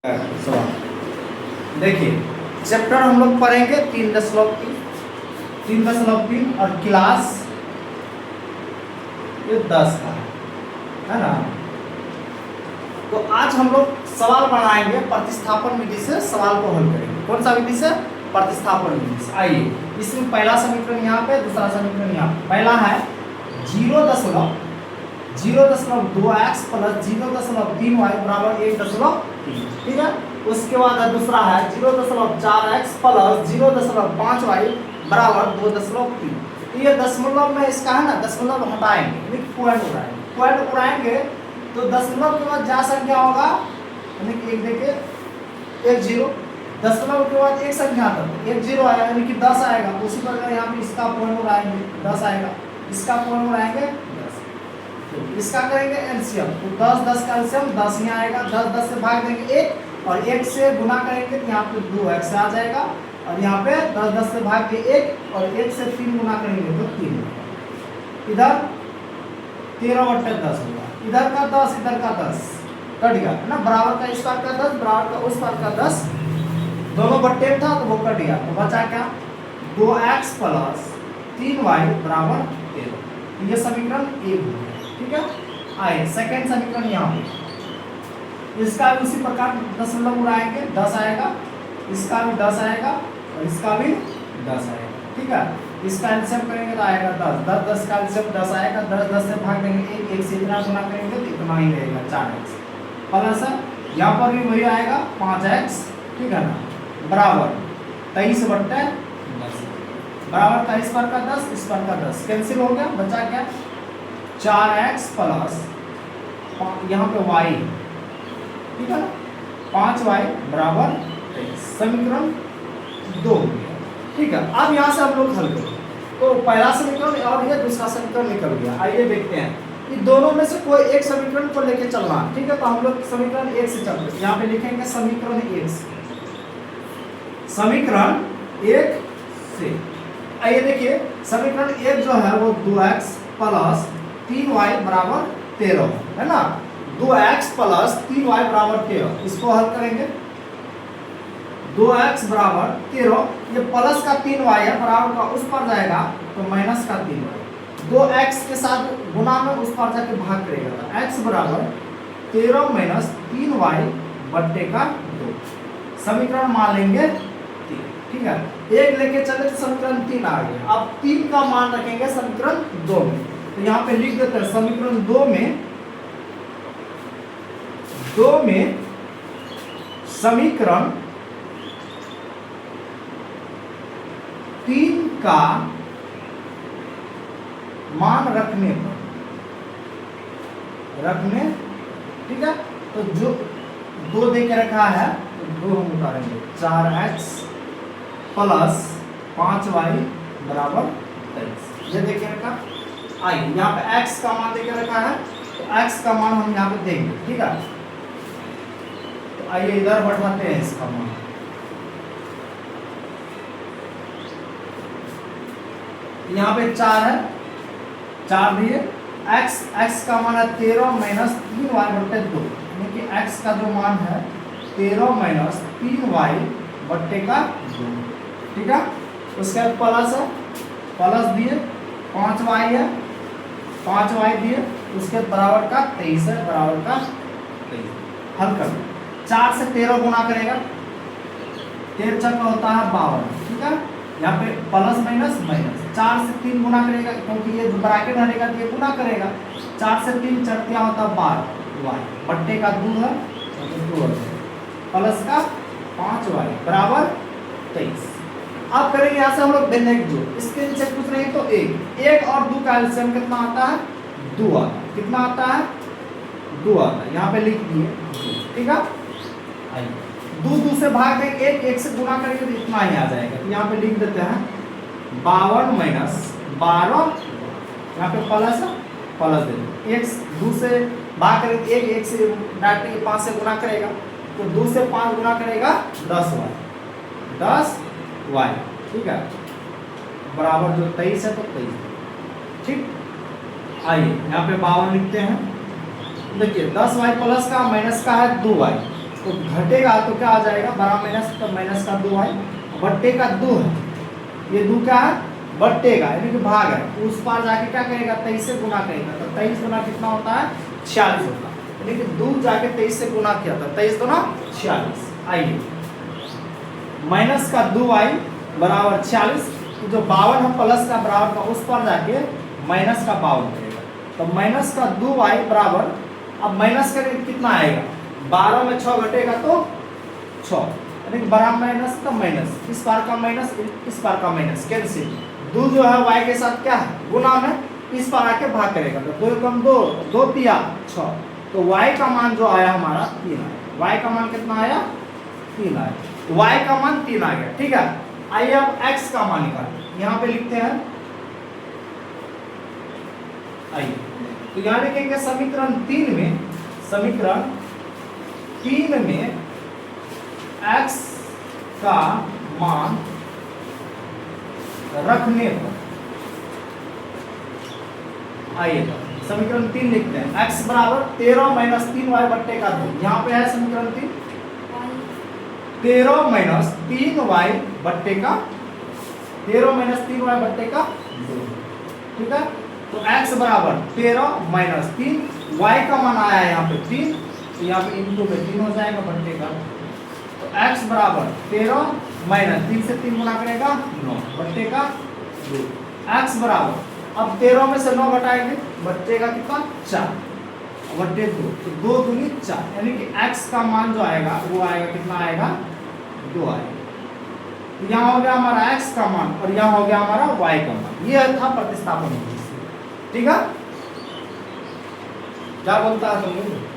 सवाल देखिए, चैप्टर हम लोग पढ़ेंगे 3.3 और क्लास ये 10 का है ना। तो आज हम लोग सवाल बनाएंगे, प्रतिस्थापन विधि से सवाल को हल करेंगे। कौन सा विधि से? प्रतिस्थापन विधि से। आइए, इसमें पहला समीकरण यहाँ पे, दूसरा समीकरण यहाँ पे। पहला है 0.2x प्लस 0.3y बराबर 1.3। ठीक है। उसके बाद दूसरा है 0.4x प्लस 0.5y बराबर 2.3। तो ये दशमलव में इसका है ना, दशमलव हटाएंगे, पॉइंट उड़ाएंगे तो दशमलव के बाद क्या संख्या होगा, यानी कि एक देखिए 1 0, दशमलव के बाद एक संख्या आता है 1 0 आएगा, यानी कि 10 आएगा। उसी प्रकार यहाँ पे इसका पॉइंट उड़ाएंगे 10 आएगा, इसका पॉइंट उड़ाएंगे 10। तो इसका करेंगे एलसीएम, तो 10 का एलसीएम 10 यहाँ आएगा, 10 से भाग देंगे 1 और 1 से गुना करेंगे तो यहाँ पे 2x आ जाएगा, और यहाँ पे 10 से भाग के 1 और 1 से 3 गुना करेंगे तो 3। इधर 13/10 होगा, इधर का 10 इधर का 10 कट गया है ना, बराबर का इस पार का 10 बराबर का उस पार का 10, दोनों बट्टे था तो वो कट गया, तो बचा क्या 2x प्लस 3y बराबर 13। ये समीकरण 1 हो गया। ठीक है। आइए सेकंड समीकरण यहाँ पे, इसका भी उसी प्रकार दशमलव उड़ाएंगे 10 आएगा, इसका भी 10 आएगा और इसका भी 10 आएगा। ठीक है। इसका एलसीएम करेंगे तो आएगा 10 का एलसीएम 10 आएगा, 10 से भाग देंगे 1 से इतना गुना करेंगे तो इतना ही रहेगा 4x प्लस यहाँ पर भी वही आएगा 5x। ठीक है ना, बराबर 23/10 बराबर का इस पर का 10 इस पर का 10 कैंसिल हो गया, बचा क्या 4x प्लस यहाँ पे y। ठीक है ना, 5y बराबर 23। समीकरण 2 हो गया। ठीक है। अब यहाँ से हम लोग हल करें तो पहला समीकरण और ये दूसरा समीकरण निकल गया। आइए देखते हैं, इन दोनों में से कोई एक समीकरण को लेके चलना। ठीक है, तो हम लोग समीकरण 1 से चलते हैं। यहाँ पे लिखेंगे समीकरण 1 से, समीकरण 1 से। आइए देखिए, समीकरण 1 जो है वो 2x प्लस 3y बराबर 13 है ना। 2x प्लस 3y बराबर 13, इसको हल करेंगे। 2x बराबर 13, ये प्लस का 3y है, बराबर का उस पर जाएगा तो माइनस का 3y, 2x के साथ गुना में उस पर जाके भाग करेगा तो x बराबर 13 माइनस 3y बट्टे का 2। समीकरण मान लेंगे 3। ठीक है, एक लेके चले तो समीकरण 3 आ गया। अब 3 का मान रखेंगे समीकरण 2 में, तो यहाँ पे लिख देते हैं समीकरण 2 में समीकरण 3 का मान रखने। ठीक है, तो जो 2 दे के रखा है तो 2 हम उतारेंगे, 4x प्लस 5y बराबर 23। ये देखे रखा। आइए यहाँ पे x का मान देके रखा है तो x का मान हम यहाँ पे देंगे। ठीक है, तो आइए इधर बढ़ाते हैं इसका मान। यहाँ पे 4 है, 4 दिए, x का मान है 13 माइनस 3y बट्टे 2, यानी कि x का जो मान है 13 माइनस 3y बट्टे का 2। ठीक है, उसके बाद प्लस है, प्लस दिए, 5y है, 5y दिए, उसके बराबर का 23 है, बराबर का 23। हल कर 4 से 13 गुना करेगा, 13 का होता है 52। ठीक है, यहाँ पे प्लस माइनस माइनस, 4 से 3 गुना करेगा क्योंकि ये ब्रैकेट रहेगा तो ये गुना करेगा, 4 से 3 चढ़तिया होता है 12y बट्टे का 2 है, प्लस का 5y बराबर 23। अब करेंगे यहाँ से हम लोग व्यंजक जो, इसके नीचे कुछ नहीं तो 1 और 2 का एलसीएम कितना आता है 2 आता है। कितना आता है 2 आता है, यहाँ पे लिख दिए 2। ठीक है, आइए 2 से भाग देंगे 1 से गुना करेंगे तो इतना ही आ जाएगा, तो यहाँ पे लिख देते हैं 52 माइनस 12, यहाँ पे प्लस दे देंगे, 2 से भाग करेंगे 1 से डायरेक्ट 5 से गुना करेगा तो 2 से 5 गुना करेगा 10y। ठीक है, बराबर जो 23 है तो 23। ठीक, आइए यहाँ पे 52 लिखते हैं। देखिए 10y प्लस का माइनस का है 2y, तो घटेगा तो क्या आ जाएगा, बड़ा माइनस तो माइनस का 2 y बट्टे का 2 है, ये 2 क्या है, बट्टेगा यानी कि भाग है, तो उस पार जाके क्या करेगा, 23 से गुना करेगा, तो 23 गुना कितना होता है, 46 होता है, यानी कि 2 जाके 23 से गुना किया था, 23 गुना 46। आइए माइनस का 2y बराबर 46, जो 52 है प्लस का बराबर का उस पर जाके माइनस का 52 करेगा, तो माइनस का 2y बराबर, अब माइनस करेंगे कितना आएगा, 12 में 6 घटेगा तो 6, यानी कि बड़ा माइनस का माइनस, इस पार का माइनस इस पार का माइनस कैंसिल, 2 जो है y के साथ क्या है, गुना में, इस पार आके भाग करेगा, तो 2 कम 2, 2 तिया 6, तो y का मान जो आया हमारा 3 आया, y का मान कितना आया, 3 आया, तो y का मान 3 आ गया। ठीक है, आइए अब x का मान निकालें, यहाँ पे लिखते हैं, आइए तो यहाँ लिखेंगे समीकरण 3 में, समीकरण 3 में x का मान रखने पर, आइए समीकरण 3 लिखते हैं, x बराबर 13 माइनस 3y बट्टे का 2, यहाँ पे है समीकरण 3, 13 माइनस 3y बट्टे का 13 माइनस 3y बट्टे का 2। ठीक है, तो x बराबर 13 माइनस 3, y का मान आया है यहाँ पे 3, तो यहाँ पे इनटू में 3 हो जाएगा बट्टे का, तो x बराबर 13 माइनस 3 से 3 गुना करेगा 9 बट्टे का 2, x बराबर, अब 13 में से 9 घटाएंगे बच्चेगा कितना 4 बट्टे 2, तो 2 दूनी 4, यानी कि x का मान जो आएगा वो आएगा कितना आएगा, 2 आएगा। तो यहाँ हो गया हमारा x का मान और यहाँ हो गया हमारा y का मान, ये था प्रतिस्थापन। ठीक है, क्या बोलता है तुम लोग?